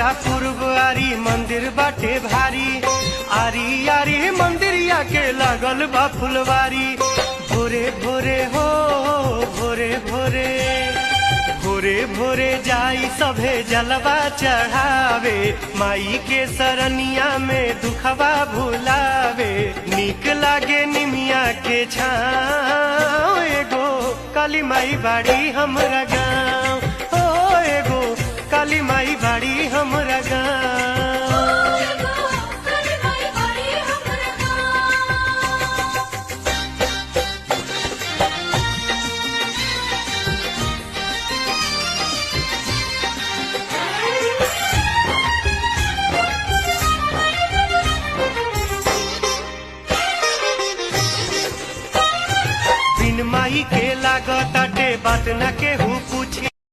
हमारा पूर्वारी मंदिर बाटे भारी, आरी आरी मंदिरिया के लागल बा फुलवारी। भोरे भोरे हो भोरे भोरे भोरे भोरे जाई सभे जलवा चढ़ावे, माई के सरनिया में दुखवा भुलावे। नीक लागे निमिया के छाँव, एगो काली माई बाड़ी हमरा गाँव, ओ एगो काली माई बाड़ी हमरा गाँव। बिन माई के लागताटे बात न केहू